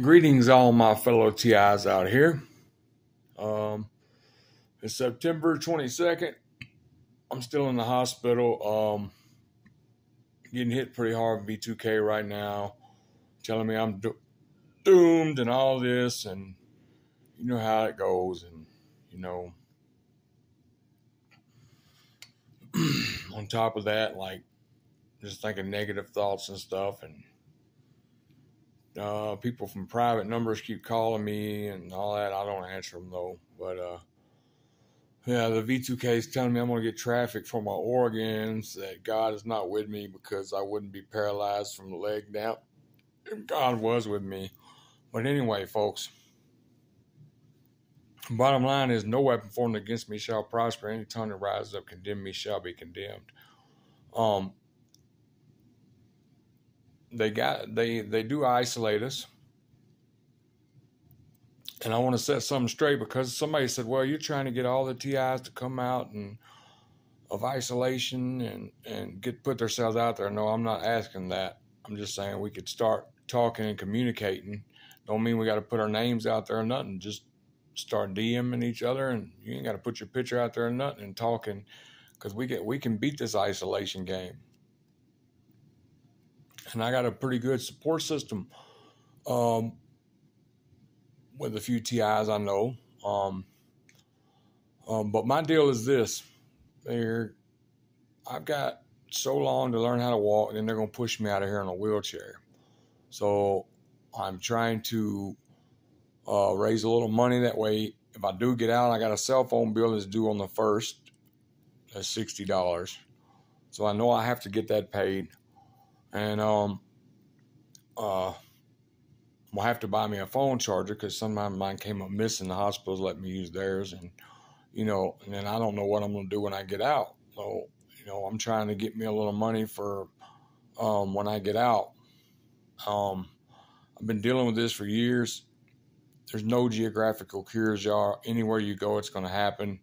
Greetings, all my fellow TIs out here. Um, it's September 22nd. I'm still in the hospital, getting hit pretty hard with V2K right now, telling me I'm doomed and all this, and you know how it goes. And, you know, on top of that, like, just thinking negative thoughts and stuff. And people from private numbers keep calling me and all that. I don't answer them, though. But, yeah, the V2K is telling me I'm going to get traffic for my organs, that God is not with me because I wouldn't be paralyzed from the leg down if God was with me. But anyway, folks, bottom line is no weapon formed against me shall prosper. Any tongue that rises up condemn me shall be condemned. Um, they do isolate us. And I want to set something straight because somebody said, well, you're trying to get all the TIs to come out and of isolation and put themselves out there. No, I'm not asking that. I'm just saying we could start talking and communicating. Don't mean we got to put our names out there or nothing. Just start DMing each other, and you ain't got to put your picture out there or nothing, and talking, because we can beat this isolation game. And I got a pretty good support system with a few TIs I know. But my deal is this: I've got so long to learn how to walk, and then they're going to push me out of here in a wheelchair. So I'm trying to raise a little money. That way, if I do get out, I got a cell phone bill that's due on the 1st. That's $60. So I know I have to get that paid. And I'll have to buy me a phone charger because sometimes mine came up missing. The hospitals let me use theirs. And, and then I don't know what I'm going to do when I get out. So, I'm trying to get me a little money for when I get out. I've been dealing with this for years. There's no geographical cures, y'all. Anywhere you go, it's going to happen.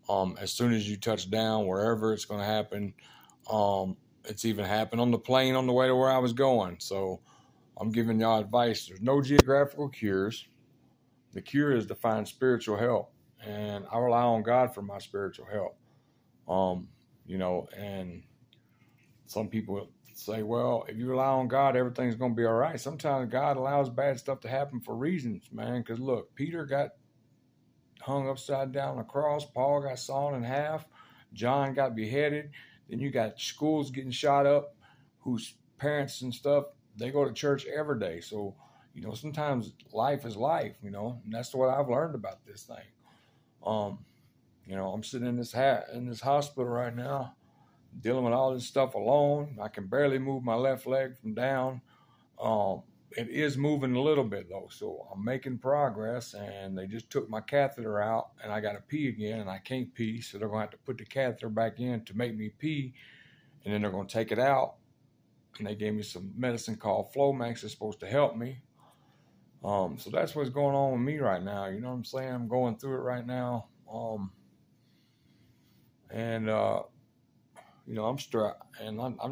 As soon as you touch down, wherever, it's going to happen. It's even happened on the plane on the way to where I was going. So I'm giving y'all advice. There's no geographical cures. The cure is to find spiritual help. And I rely on God for my spiritual help. And some people say, well, if you rely on God, everything's going to be all right. Sometimes God allows bad stuff to happen for reasons, man. Because look, Peter got hung upside down on a cross. Paul got sawn in half. John got beheaded. Then you got schools getting shot up whose parents and stuff, they go to church every day. So, sometimes life is life, and that's what I've learned about this thing. I'm sitting in this hospital right now, dealing with all this stuff alone. I can barely move my left leg from down. It is moving a little bit though, so I'm making progress. And they just took my catheter out, and I got to pee again, and I can't pee, so they're gonna have to put the catheter back in to make me pee, and then they're gonna take it out. And they gave me some medicine called Flomax. It's supposed to help me. So that's what's going on with me right now. You know what I'm saying? I'm going through it right now. I'm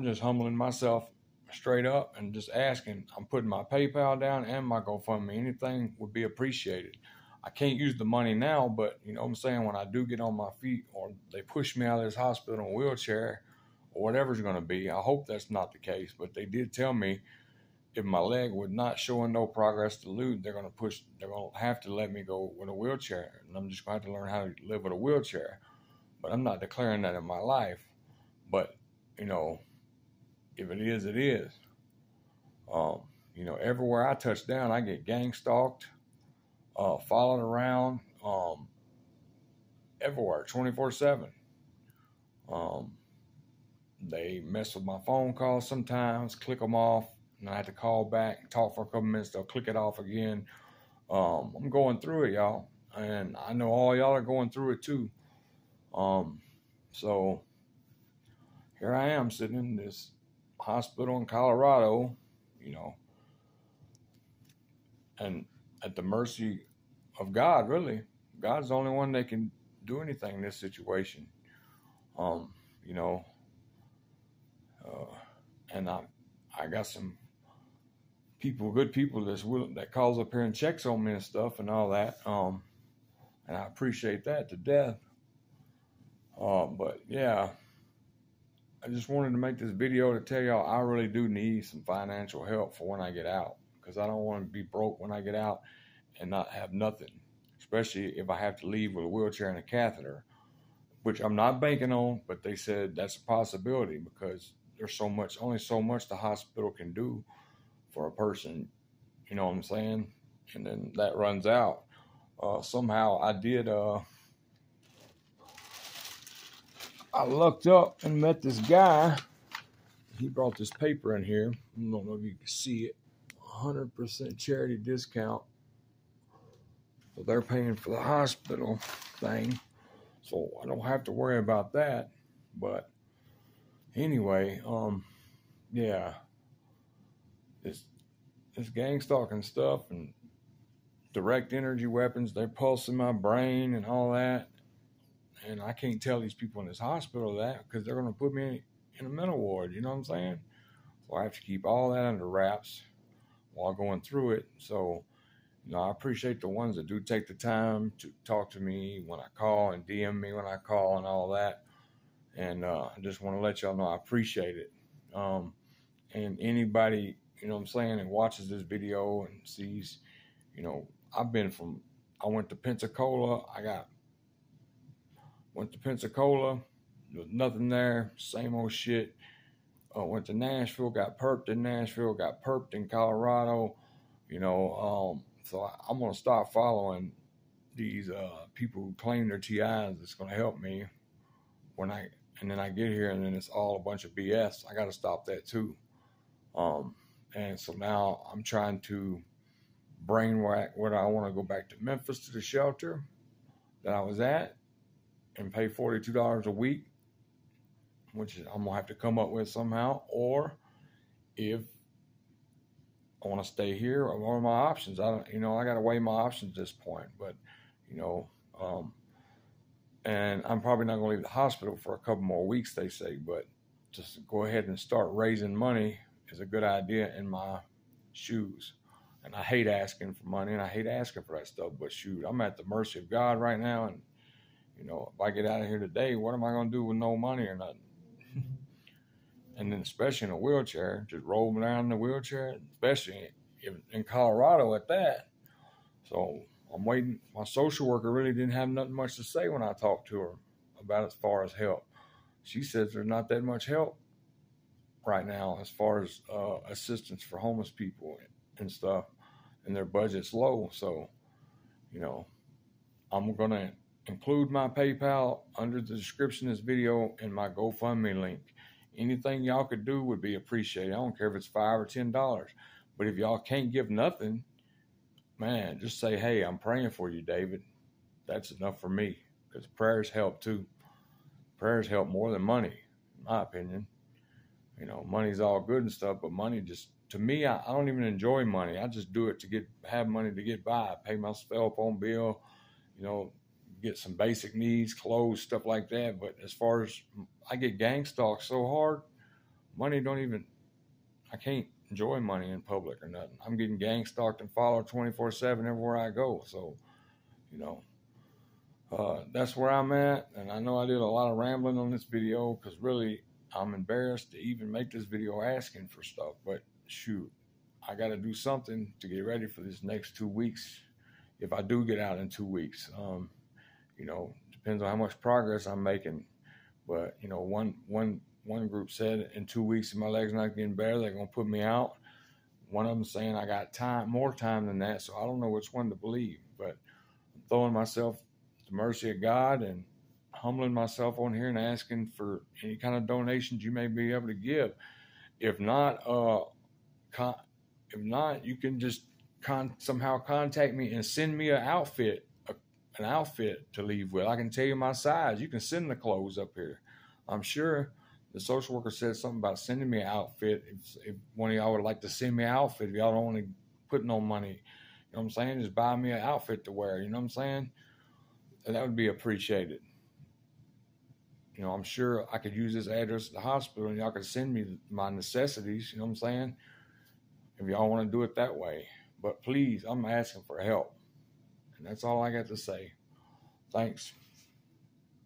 just humbling myself straight up and just asking. I'm putting my PayPal down and my GoFundMe. Anything would be appreciated. I can't use the money now, but you know what I'm saying, when I do get on my feet, or they push me out of this hospital in a wheelchair, or whatever's going to be, I hope that's not the case. But they did tell me if my leg would not showing no progress to lose, they're going to have to let me go with a wheelchair. And I'm just going to have to learn how to live with a wheelchair. But I'm not declaring that in my life. But, if it is, it is. Everywhere I touch down, I get gang stalked, followed around, everywhere, 24/7. They mess with my phone calls sometimes, click them off, and I have to call back, talk for a couple minutes, they'll click it off again. I'm going through it, y'all, and I know all y'all are going through it too. So here I am sitting in this hospital in Colorado, and at the mercy of God, really. God's the only one that can do anything in this situation. Um, you know, and I got some good people that calls up here and checks on me and stuff and all that. And I appreciate that to death. But yeah, I just wanted to make this video to tell y'all I really do need some financial help for when I get out, because I don't want to be broke when I get out and not have nothing, especially if I have to leave with a wheelchair and a catheter, which I'm not banking on, but they said that's a possibility because there's only so much the hospital can do for a person, you know what I'm saying? And then that runs out. Somehow I looked up and met this guy. He brought this paper in here. I don't know if you can see it. 100% charity discount. So they're paying for the hospital thing. So I don't have to worry about that. But anyway, yeah. This gang stalking stuff and direct energy weapons, they're pulsing my brain and all that. And I can't tell these people in this hospital that because they're going to put me in a mental ward, you know what I'm saying? So I have to keep all that under wraps while going through it. So, you know, I appreciate the ones that do take the time to talk to me when I call and DM me when I call and all that. And I just want to let y'all know I appreciate it. And anybody, you know what I'm saying, and watches this video and sees, you know, I went to Pensacola. Went to Pensacola. There was nothing there. Same old shit. Went to Nashville. Got perped in Nashville. Got perped in Colorado. You know, so I'm going to start following these people who claim their TIs. It's going to help me and then I get here and then it's all a bunch of BS. I got to stop that too. And so now I'm trying to brainwash whether I want to go back to Memphis to the shelter that I was at and pay $42 a week, which I'm going to have to come up with somehow, or if I want to stay here, what are my options? I got to weigh my options at this point, but, you know, and I'm probably not going to leave the hospital for a couple more weeks, they say, but just go ahead and start raising money is a good idea in my shoes. And I hate asking for money and I hate asking for that stuff, but shoot, I'm at the mercy of God right now. And, you know, if I get out of here today, what am I going to do with no money or nothing? And then especially in a wheelchair, just roll me down in the wheelchair, especially in Colorado at that. So I'm waiting. My social worker really didn't have nothing much to say when I talked to her about as far as help. She says there's not that much help right now as far as assistance for homeless people and stuff, and their budget's low. So, you know, I'm going to include my PayPal under the description of this video and my GoFundMe link. Anything y'all could do would be appreciated. I don't care if it's $5 or $10, but if y'all can't give nothing, man, just say, hey, I'm praying for you, David. That's enough for me, because prayers help too. Prayers help more than money, in my opinion. You know, money's all good and stuff, but money just, to me, I don't even enjoy money. I just do it to have money to get by, pay my cell phone bill, you know, get some basic needs, clothes, stuff like that. But as far as I get gang stalked so hard, money I can't enjoy money in public or nothing. I'm getting gang stalked and followed 24/7 everywhere I go. So, you know, that's where I'm at. And I know I did a lot of rambling on this video because really I'm embarrassed to even make this video asking for stuff. But shoot, I got to do something to get ready for this next 2 weeks. If I do get out in 2 weeks, you know, depends on how much progress I'm making. But, you know, one group said in 2 weeks, if my leg's not getting better, they're going to put me out. One of them saying I got more time than that. So I don't know which one to believe, but I'm throwing myself at the mercy of God and humbling myself on here and asking for any kind of donations you may be able to give. If not, you can just somehow contact me and send me an outfit to leave with. I can tell you my size. You can send the clothes up here. I'm sure the social worker said something about sending me an outfit. If one of y'all would like to send me an outfit, if y'all don't want to put no money, you know what I'm saying? Just buy me an outfit to wear, you know what I'm saying? And that would be appreciated. You know, I'm sure I could use this address at the hospital and y'all could send me my necessities, you know what I'm saying? if y'all want to do it that way. But please, I'm asking for help. And that's all I got to say. Thanks.